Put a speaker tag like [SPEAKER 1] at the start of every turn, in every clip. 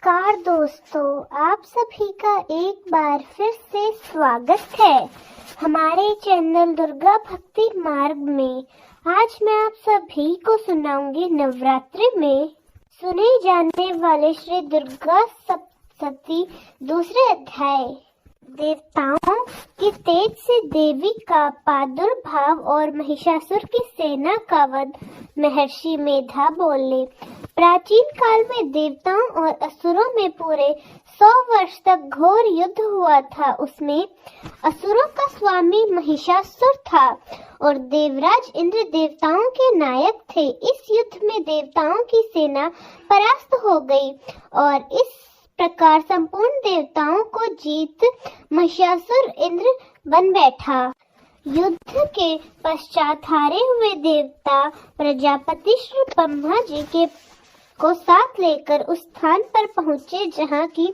[SPEAKER 1] नमस्कार दोस्तों, आप सभी का एक बार फिर से स्वागत है हमारे चैनल दुर्गा भक्ति मार्ग में। आज मैं आप सभी को सुनाऊंगी नवरात्रि में सुने जाने वाले श्री दुर्गा सप्तशती दूसरे अध्याय। देवताओं के तेज से देवी का प्रादुर्भाव और महिषासुर की सेना का वध। महर्षि मेधा बोले, प्राचीन काल में देवताओं और असुरों में पूरे 100 वर्ष तक घोर युद्ध हुआ था। उसमें असुरों का स्वामी महिषासुर था और देवराज इंद्र देवताओं के नायक थे। इस युद्ध में देवताओं की सेना परास्त हो गई और इस प्रकार संपूर्ण देवताओं को जीत महिषासुर इंद्र बन बैठा। युद्ध के पश्चात हारे हुए देवता प्रजापति श्री ब्रह्मा जी को साथ लेकर उस स्थान पर पहुँचे जहाँ की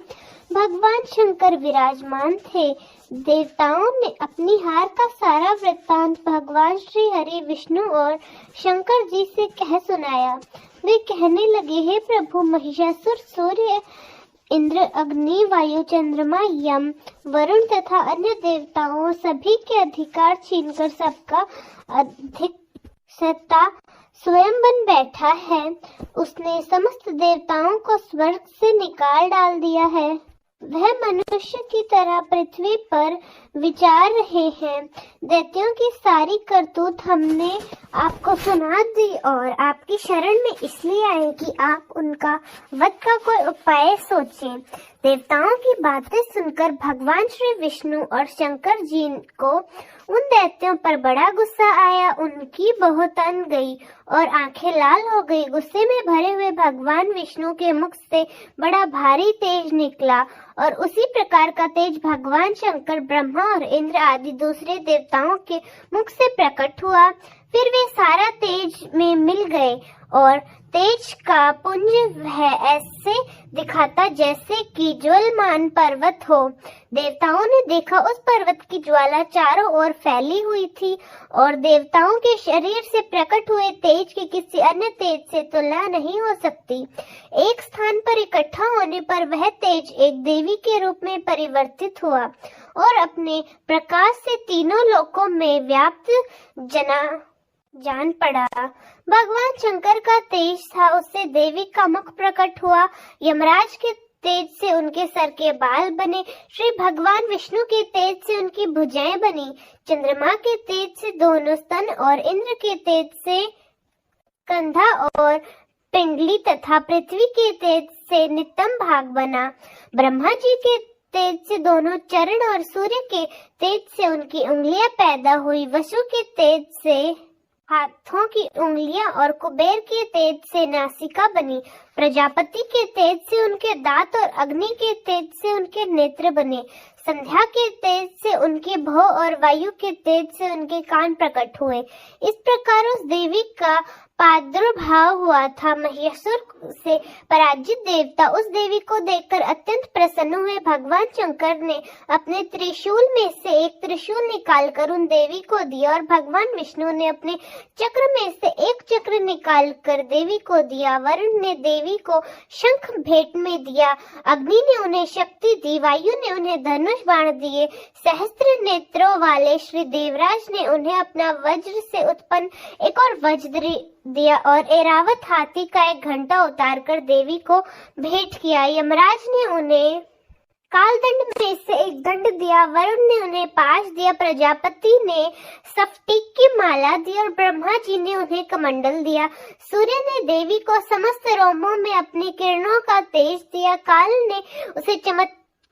[SPEAKER 1] भगवान शंकर विराजमान थे। देवताओं ने अपनी हार का सारा वृत्तांत भगवान श्री हरि विष्णु और शंकर जी से कह सुनाया। वे कहने लगे, हे प्रभु, महिषासुर सूर्य, इंद्र, अग्नि, वायु, चंद्रमा, यम, वरुण तथा अन्य देवताओं सभी के अधिकार छीनकर सबका अधिक सत्ता स्वयं बन बैठा है। उसने समस्त देवताओं को स्वर्ग से निकाल डाल दिया है। वह मनुष्य की तरह पृथ्वी पर विचार रहे हैं। दैत्यों की सारी करतूत हमने आपको सुना दी और आपकी शरण में इसलिए आए कि आप उनका वध का कोई उपाय सोचें। देवताओं की बातें सुनकर भगवान श्री विष्णु और शंकर जी को उन दैत्यों पर बड़ा गुस्सा आया। उनकी बहुत तन गई और आंखें लाल हो गई। गुस्से में भरे हुए भगवान विष्णु के मुख से बड़ा भारी तेज निकला और उसी प्रकार का तेज भगवान शंकर, ब्रह्मा और इंद्र आदि दूसरे देवताओं के मुख से प्रकट हुआ। फिर वे सारा तेज में मिल गए और तेज का पुंज वह ऐसे दिखाता जैसे कि ज्वलमान पर्वत हो। देवताओं ने देखा उस पर्वत की ज्वाला चारों ओर फैली हुई थी और देवताओं के शरीर से प्रकट हुए तेज की किसी अन्य तेज से तुलना नहीं हो सकती। एक स्थान पर इकट्ठा होने पर वह तेज एक देवी के रूप में परिवर्तित हुआ और अपने प्रकाश से तीनों लोकों में व्याप्त जान पड़ा। भगवान शंकर का तेज था, उससे देवी का मुख प्रकट हुआ। यमराज के तेज से उनके सर के बाल बने। श्री भगवान विष्णु के तेज से उनकी भुजाएं बनी। चंद्रमा के तेज से दोनों स्तन और इंद्र के तेज से कंधा और पिंडली तथा पृथ्वी के तेज से नितंब भाग बना। ब्रह्मा जी के तेज से दोनों चरण और सूर्य के तेज से उनकी उंगलियां पैदा हुई। वसु के तेज से हाथों की उंगलियां और कुबेर के तेज से नासिका बनी। प्रजापति के तेज से उनके दांत और अग्नि के तेज से उनके नेत्र बने। संध्या के तेज से उनके भौं और वायु के तेज से उनके कान प्रकट हुए। इस प्रकार उस देवी का प्रादुर्भाव हुआ था। महिषासुर से पराजित देवता उस देवी को देखकर अत्यंत प्रसन्न हुए। भगवान शंकर ने अपने त्रिशूल में से एक त्रिशूल निकालकर उन देवी को दिया और भगवान विष्णु ने अपने चक्र में से एक चक्र निकालकर देवी को दिया। वरुण ने देवी को शंख भेंट में दिया। अग्नि ने उन्हें शक्ति दी। वायु ने उन्हें धनुष बाण दिए। सहस्त्र नेत्रों वाले श्री देवराज ने उन्हें अपना वज्र से उत्पन्न एक और वज्र दिया और ऐरावत हाथी का एक घंटा उतारकर देवी को भेंट किया। यमराज ने उन्हें कालदंड में से एक दंड दिया। वरुण ने उन्हें पाश दिया। प्रजापति ने स्फटिक की माला दी और ब्रह्मा जी ने उन्हें कमंडल दिया। सूर्य ने देवी को समस्त रोमों में अपनी किरणों का तेज दिया। काल ने उसे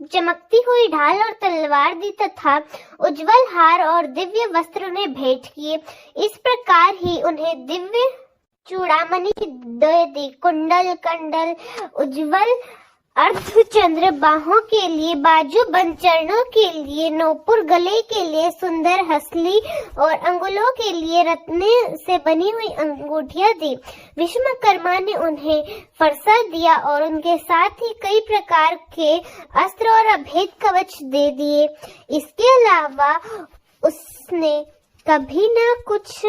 [SPEAKER 1] चमकती हुई ढाल और तलवार दी तथा उज्जवल हार और दिव्य वस्त्र उन्हें भेंट किए। इस प्रकार ही उन्हें दिव्य चूड़ामणि दी। कुंडल, कंडल, उज्जवल अर्धचंद्र, बाहों के लिए बाजू बंद, चरणों के लिए नूपुर, गले के लिए सुंदर हसली और अंगुलों के लिए रत्न से बनी हुई अंगूठियां दी। विश्वकर्मा ने उन्हें फरसा दिया और उनके साथ ही कई प्रकार के अस्त्र और अभेद कवच दे दिए। इसके अलावा उसने कभी न कुछ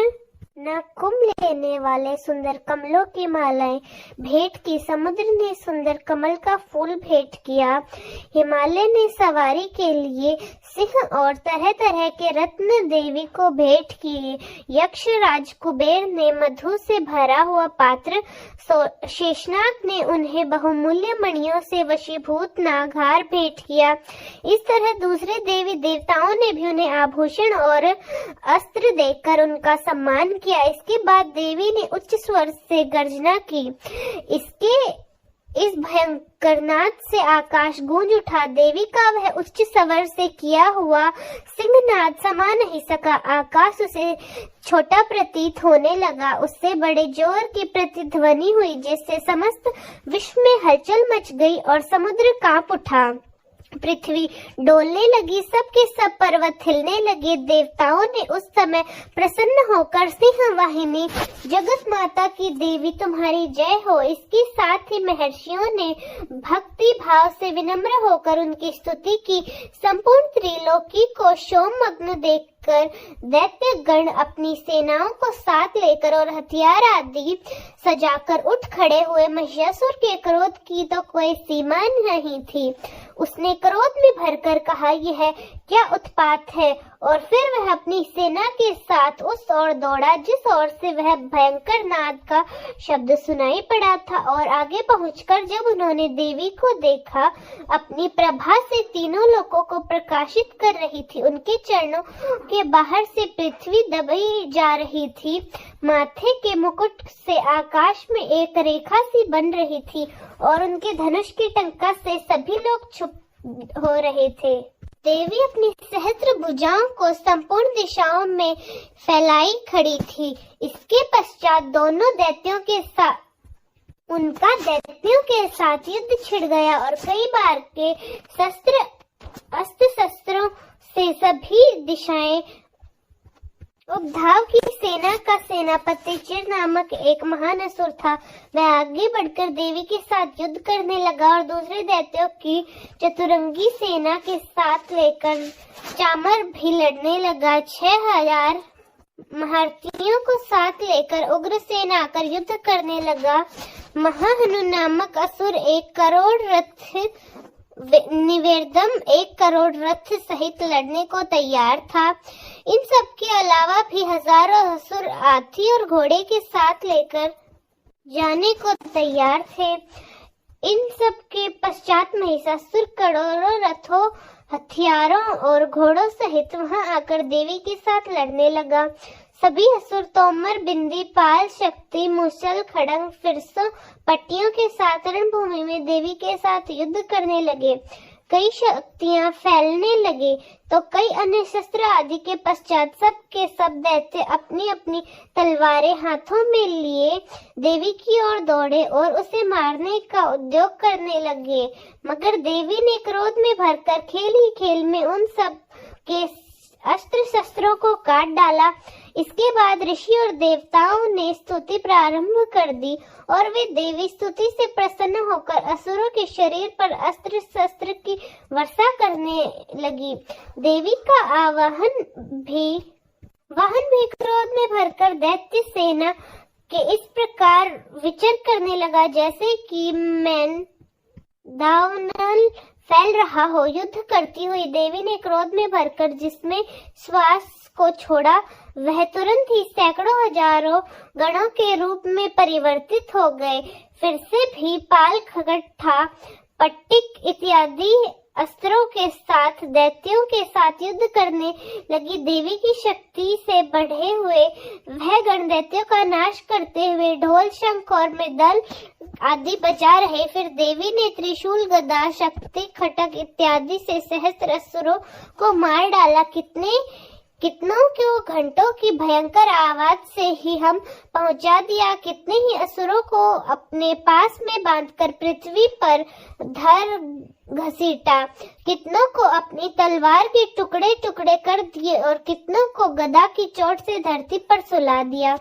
[SPEAKER 1] न कुंभ लेने वाले सुंदर कमलों की मालाएं भेंट की, समुद्र ने सुंदर कमल का फूल भेंट किया, हिमालय ने सवारी के लिए सिंह और तरह तरह के रत्न देवी को भेंट किए, यक्ष राज कुबेर ने मधु से भरा हुआ पात्र, शेषनाग ने उन्हें बहुमूल्य मणियों से वशीभूत नागहार भेंट किया। इस तरह दूसरे देवी देवताओं ने भी उन्हें आभूषण और अस्त्र देकर उनका सम्मान किया। इसके बाद देवी ने उच्च स्वर से गर्जना की। इस भयंकर नाद से आकाश गूंज उठा। देवी का वह उच्च स्वर से किया हुआ सिंहनाद समा नहीं सका। आकाश उसे छोटा प्रतीत होने लगा। उससे बड़े जोर की प्रतिध्वनि हुई, जिससे समस्त विश्व में हलचल मच गई और समुद्र कांप उठा। पृथ्वी डोलने लगी, सब के सब पर्वत हिलने लगे। देवताओं ने उस समय प्रसन्न होकर सिंह वाहिनी जगत माता की देवी तुम्हारी जय हो। इसके साथ ही महर्षियों ने भक्ति भाव से विनम्र होकर उनकी स्तुति की। संपूर्ण त्रिलोकी को शोकमग्न देखकर दैत्य गण अपनी सेनाओं को साथ लेकर और हथियार आदि सजाकर उठ खड़े हुए। महिषासुर के क्रोध की तो कोई सीमा नहीं थी। उसने क्रोध में भरकर कहा, यह क्या उत्पात है, और फिर वह अपनी सेना के साथ उस ओर दौड़ा जिस ओर से वह भयंकर नाद का शब्द सुनाई पड़ा था। और आगे पहुंचकर जब उन्होंने देवी को देखा, अपनी प्रभा से तीनों लोकों को प्रकाशित कर रही थी। उनके चरणों के बाहर से पृथ्वी दबाई जा रही थी। माथे के मुकुट से आकाश में एक रेखा सी बन रही थी और उनके धनुष की टंका से सभी लोग छुप हो रहे थे। देवी अपनी सहस्त्र भुजाओं को संपूर्ण दिशाओं में फैलाई खड़ी थी। इसके पश्चात दोनों दैत्यों के साथ युद्ध छिड़ गया और कई बार के अस्त्र शस्त्रों से सभी दिशाएं उपधाव की। सेना का सेनापति चिर नामक एक महान असुर था। वह आगे बढ़कर देवी के साथ युद्ध करने लगा और दूसरे दैत्यों की चतुरंगी सेना के साथ लेकर चामर भी लड़ने लगा। 6000 महारथियों को साथ लेकर उग्रसेन आकर युद्ध करने लगा। महाहनु नामक असुर 1 करोड़ रथ निवेदम 1 करोड़ रथ सहित लड़ने को तैयार था। इन सब के अलावा भी हजारों असुर हाथी और घोड़े के साथ लेकर जाने को तैयार थे। इन सब के पश्चात महिषासुर करोड़ों रथों, हथियारों और घोड़ों सहित वहां आकर देवी के साथ लड़ने लगा। सभी असुर तोमर, बिंदी, पाल, शक्ति, मूसल, खड़ंग, फिरसों, पट्टियों के साथ रणभूमि में देवी के साथ युद्ध करने लगे। कई शक्तियां फैलने लगे तो कई अन्य शस्त्र आदि के पश्चात सब के सब दैत्य अपनी अपनी तलवारें हाथों में लिए देवी की ओर दौड़े और उसे मारने का उद्योग करने लगे। मगर देवी ने क्रोध में भरकर खेल ही खेल में उन सब के अस्त्र शस्त्रों को काट डाला। इसके बाद ऋषि और देवताओं ने स्तुति प्रारंभ कर दी और वे देवी स्तुति से प्रसन्न होकर असुरों के शरीर पर अस्त्र शस्त्र की वर्षा करने लगी। देवी का वाहन भी क्रोध में भरकर दैत्य सेना के इस प्रकार विचर करने लगा जैसे कि दावानल फैल रहा हो। युद्ध करती हुई देवी ने क्रोध में भरकर जिसमें श्वास को छोड़ा, वह तुरंत ही सैकड़ों हजारों गणों के रूप में परिवर्तित हो गए। फिर से भी पाल, खगट्ठा, पट्टिक इत्यादि अस्त्रों के साथ दैत्यों के साथ युद्ध करने लगी। देवी की शक्ति से बढ़े हुए वह गण दैत्यों का नाश करते हुए ढोल, शंख और मृदल आदि बजा रहे। फिर देवी ने त्रिशूल, गदा, शक्ति, खटक इत्यादि से सहस्त्र असुरों को मार डाला। कितनों को घंटों की भयंकर आवाज से ही हम पहुंचा दिया। कितने ही असुरों को अपने पास में बांधकर पृथ्वी पर धर घसीटा। कितनों को अपनी तलवार के टुकड़े टुकड़े कर दिए और कितनों को गदा की चोट से धरती पर सुला दिया।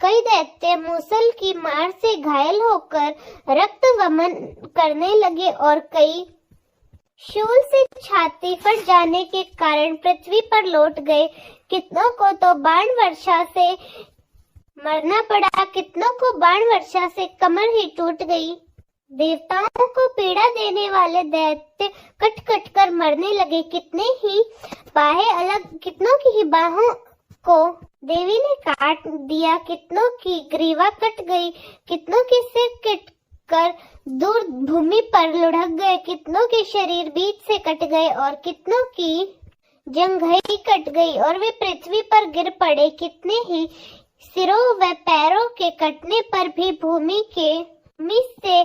[SPEAKER 1] कई दैत्य मूसल की मार से घायल होकर रक्त वमन करने लगे और कई शूल से छाती फट जाने के कारण पृथ्वी पर लौट गए। कितनों को तो बाण वर्षा से मरना पड़ा, कितनों को बाण वर्षा से कमर ही टूट गई। देवताओं को पीड़ा देने वाले दैत्य कट कट कर मरने लगे। कितनों की ही बाहों को देवी ने काट दिया, कितनों की ग्रीवा कट गई, कितनों के सिर कट कर दूर भूमि पर लुढ़क गए, कितनों के शरीर बीच से कट गए और कितनों की जंघई कट गई और वे पृथ्वी पर गिर पड़े। कितने ही सिरों व पैरों के कटने पर भी भूमि से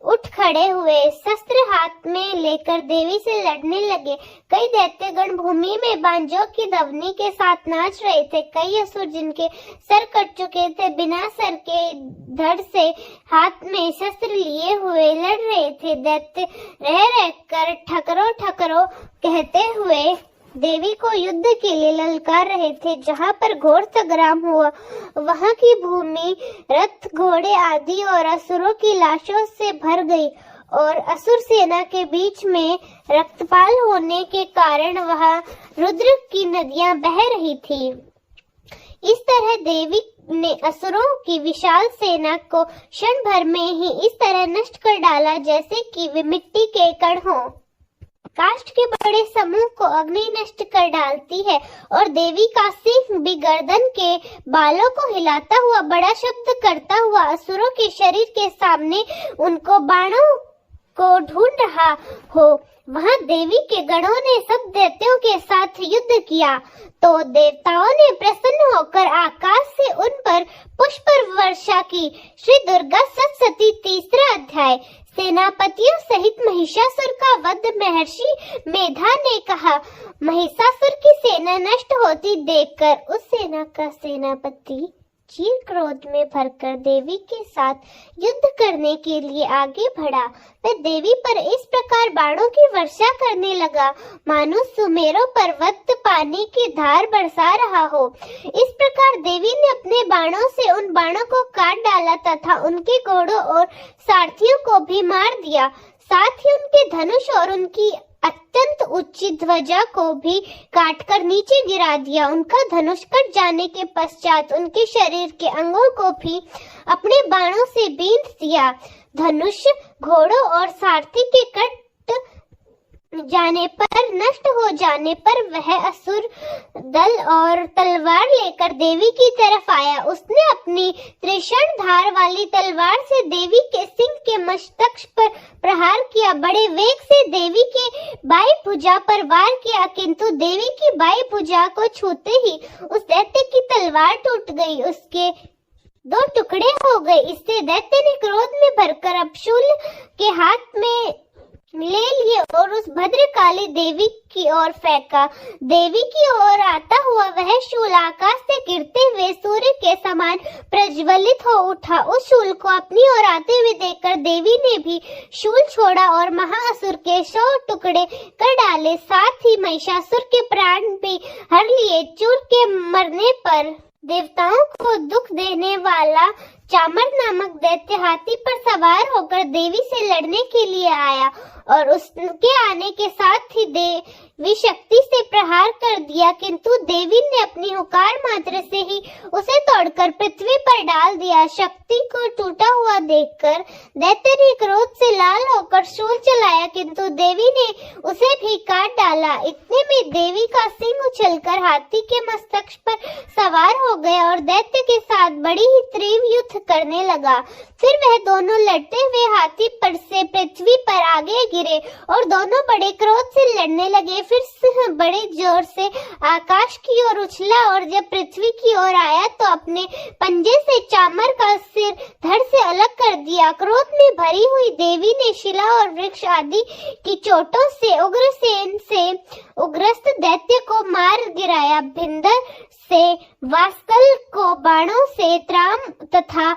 [SPEAKER 1] उठ खड़े हुए, शस्त्र हाथ में लेकर देवी से लड़ने लगे। कई दैत्यगण भूमि में बांझों की ध्वनि के साथ नाच रहे थे। कई असुर जिनके सर कट चुके थे, बिना सर के धड़ से हाथ में शस्त्र लिए हुए लड़ रहे थे। दैत्य रह रहकर ठकरो ठकरो कहते हुए देवी को युद्ध के लिए ललकार रहे थे। जहाँ पर घोर संग्राम हुआ, वहाँ की भूमि रथ, घोड़े आदि और असुरों की लाशों से भर गई और असुर सेना के बीच में रक्तपाल होने के कारण वहाँ रुद्र की नदियां बह रही थी। इस तरह देवी ने असुरों की विशाल सेना को क्षण भर में ही इस तरह नष्ट कर डाला जैसे कि वे मिट्टी के कण हों। काष्ठ के बड़े समूह को अग्नि नष्ट कर डालती है और देवी का सिंह भी गर्दन के बालों को हिलाता हुआ बड़ा शब्द करता हुआ असुरों के शरीर के सामने उनको बाणों को ढूंढ रहा हो। वहां देवी के गणों ने सब दैत्यों के साथ युद्ध किया तो देवताओं ने प्रसन्न होकर आकाश से उन पर पुष्प वर्षा की। श्री दुर्गा सप्तशती, तीसरा अध्याय। सेनापतियों सहित महिषासुर का वध। महर्षि मेधा ने कहा, महिषासुर की सेना नष्ट होती देखकर उस सेना का सेनापति चीर क्रोध में भरकर देवी के साथ युद्ध करने के लिए आगे बढ़ा। वह देवी पर इस प्रकार बाणों की वर्षा करने लगा मानो सुमेरु पर्वत पानी की धार बरसा रहा हो। इस प्रकार देवी ने अपने बाणों से उन बाणों को काट डाला तथा उनके घोड़ों और सारथियों को भी मार दिया। साथ ही उनके धनुष और उनकी अत्यंत ऊंची ध्वजा को भी काटकर नीचे गिरा दिया। उनका धनुष कट जाने के पश्चात उनके शरीर के अंगों को भी अपने बाणों से बींध दिया। धनुष, घोड़ों और सारथी के कट जाने पर, नष्ट हो जाने पर वह असुर दल और तलवार लेकर देवी की तरफ आया। उसने अपनी त्रिशण धार वाली तलवार से देवी के सिंह के मस्तक पर प्रहार किया। बड़े वेग से देवी के बाई भुजा पर वार किया, किंतु देवी की बाई भुजा को छूते ही उस दैत्य की तलवार टूट गई, उसके 2 टुकड़े हो गए। इससे दैत्य ने क्रोध में भरकर अपशूल के हाथ में ले लिए और उस भद्रकाली देवी की ओर फेंका। देवी की ओर आता हुआ वह शूल आकाश से गिरते हुए सूर्य के समान प्रज्वलित हो उठा। उस शूल को अपनी ओर आते हुए देखकर देवी ने भी शूल छोड़ा और महाअसुर के 100 टुकड़े कर डाले। साथ ही महिषासुर के प्राण भी हर लिए। चूर के मरने पर देवताओं को दुख देने वाला चामर नामक दैत्य हाथी पर सवार होकर देवी से लड़ने के लिए आया और उसके आने के साथ ही देवी शक्ति से प्रहार कर दिया, किंतु देवी ने अपनी हुकार मात्र से ही उसे तोड़कर पृथ्वी पर डाल दिया। शक्ति को टूटा हुआ देखकर दैत्य ने क्रोध से लाल होकर शूल चलाया, किंतु देवी ने उसे भी काट डाला। इतने में देवी का सिंह उछलकर हाथी के मस्तक पर सवार हो गया और दैत्य के साथ बड़ी ही तीव्र युद्ध करने लगा। फिर वह दोनों लड़ते हुए हाथी पर से पृथ्वी पर आगे गिरे और दोनों बड़े क्रोध से लड़ने लगे। फिर सिंह बड़े जोर से आकाश की ओर उछला और जब पृथ्वी की ओर आया तो अपने पंजे से चामर का सिर धड़ से अलग कर दिया। क्रोध में भरी हुई देवी ने शिला और वृक्ष आदि की चोटों से उग्रसेन से उग्रस्त दैत्य को मार गिराया। भिंदर से वास्कल को बाणों से, त्राम तथा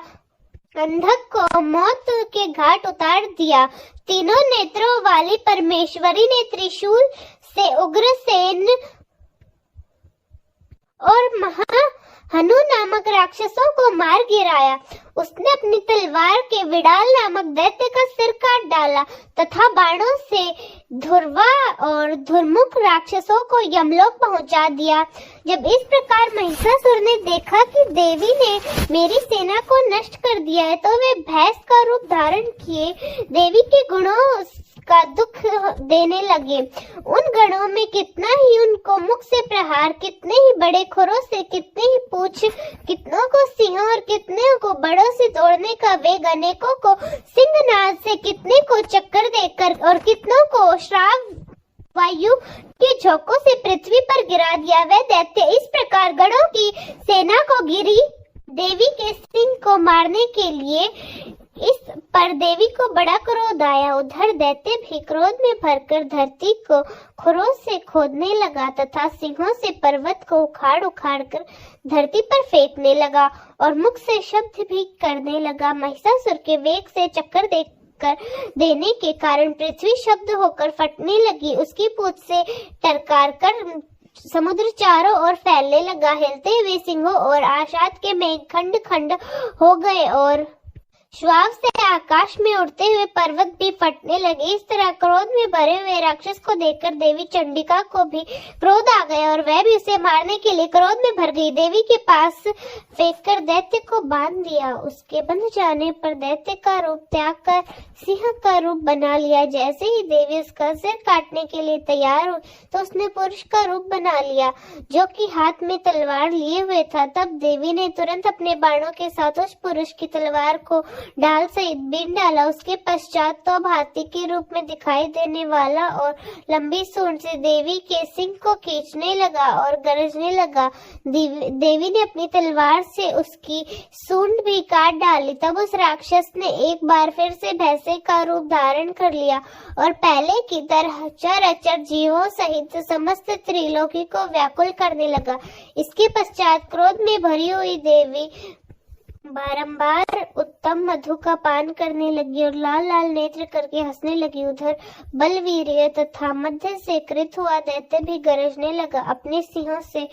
[SPEAKER 1] अंधक को मौत के घाट उतार दिया। तीनों नेत्रों वाली परमेश्वरी ने त्रिशूल से उग्रसेन और हनु नामक राक्षसों को मार गिराया। उसने अपनी तलवार तलवार के विडाल नामक दैत्य का सिर काट डाला तथा बाणों से धुर्वा और धुर्मुख राक्षसों को यमलोक पहुंचा दिया। जब इस प्रकार महिषासुर ने देखा कि देवी ने मेरी सेना को नष्ट कर दिया है, तो वे भैंस का रूप धारण किए देवी के गुणों का दुख देने लगे। उन गणों में कितना ही उनको मुख से प्रहार, कितने ही बड़े खुरों से, कितने ही पूछ, कितनों को सिंहों और कितने को बड़ों से दौड़ने का वेग, अनेकों को सिंहनाद से, कितने को चक्कर देकर और कितनों को श्राव वायु के झोंकों से पृथ्वी पर गिरा दिया। वह दैत्य इस प्रकार गणों की सेना को गिरी देवी के सिंह को मारने के लिए। इस पर देवी को बड़ा क्रोध आया। उधर दैत्य भी क्रोध में भरकर धरती को खुरों से खोदने लगा तथा सिंहों से पर्वत को उखाड़ उखाड़ कर धरती पर फेंकने लगा और मुख से शब्द भी करने लगा। महिषासुर के वेग से चक्कर देने के कारण पृथ्वी शब्द होकर फटने लगी। उसकी पूंछ से टरकार कर समुद्र चारों ओर फैलने लगा। हिलते हुए सिंहों और आशाद के मेघ खंड खंड हो गए और श्वास से आकाश में उड़ते हुए पर्वत भी फटने लगे। इस तरह क्रोध में भरे हुए राक्षस को देखकर देवी चंडिका को भी क्रोध आ गया और वह भी उसे मारने के लिए क्रोध में भर गई। देवी के पास फेंककर दैत्य को बांध दिया। उसके बंध जाने पर दैत्य का रूप त्याग कर सिंह का रूप बना लिया। जैसे ही देवी उसका सिर काटने के लिए तैयार हुई, तो उसने पुरुष का रूप बना लिया, जो कि हाथ में तलवार लिए हुए था। तब देवी ने तुरंत अपने बाणों के साथ उस पुरुष की तलवार को डाल सहित बीन डाला। उसके पश्चात तो हाथी के रूप में दिखाई देने वाला और लंबी सूंड से देवी के सिंह को खींचने लगा और गरजने लगा। देवी ने अपनी तलवार से उसकी सूंड भी काट डाली। तब उस राक्षस ने एक बार फिर से भैंसे का रूप धारण कर लिया और पहले की तरह चर जीवों सहित समस्त त्रिलोकी को व्याकुल करने लगा। इसके पश्चात क्रोध में भरी हुई देवी बारंबार उत्तम मधु का पान करने लगी और लाल लाल नेत्र करके हंसने लगी। उधर बलवीर्य तथा मध्य से कृत हुआ दैत्य भी गरजने लगा। अपने सिंहों से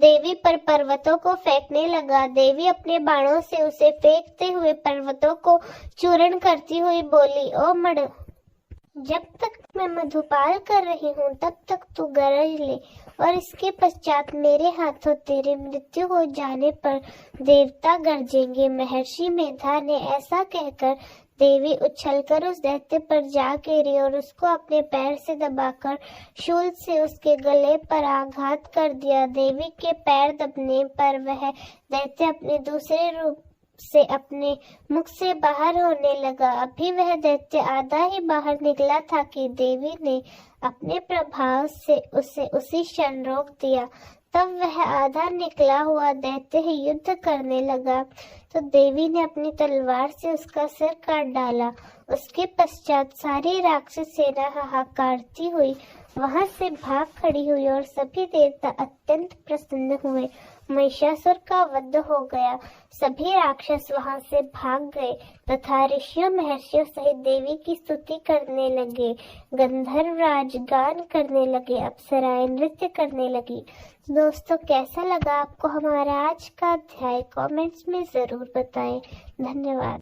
[SPEAKER 1] देवी पर पर्वतों को फेंकने लगा। देवी अपने बाणों से उसे फेंकते हुए पर्वतों को चूर्ण करती हुई बोली, ओ मड़, जब तक मैं मधुपाल कर रही हूँ तब तक तू गरज ले और इसके पश्चात मेरे हाथों तेरी मृत्यु हो जाने पर देवता गरजेंगे। महर्षि मेधा ने ऐसा कहकर देवी उछलकर उस दैत्य पर जा गिरी और उसको अपने पैर से दबाकर शूल से उसके गले पर आघात कर दिया। देवी के पैर दबने पर वह दैत्य अपने दूसरे रूप से अपने मुख से बाहर होने लगा। अभी वह दैत्य आधा ही बाहर निकला था कि देवी ने अपने प्रभाव से उसे उसी क्षण रोक दिया। तब वह आधा निकला हुआ दैत्य ही युद्ध करने लगा, तो देवी ने अपनी तलवार से उसका सिर काट डाला। उसके पश्चात सारी राक्षस सेना हाहाकारती हुई वहां से भाग खड़ी हुई और सभी देवता अत्यंत प्रसन्न हुए। महिषासुर का वध हो गया। सभी राक्षस वहां से भाग गए तथा ऋषियों महर्षियों सहित देवी की स्तुति करने लगे। गंधर्व राज गान करने लगे, अप्सराएं नृत्य करने लगी। दोस्तों, कैसा लगा आपको हमारा आज का अध्याय? कमेंट्स में जरूर बताएं। धन्यवाद।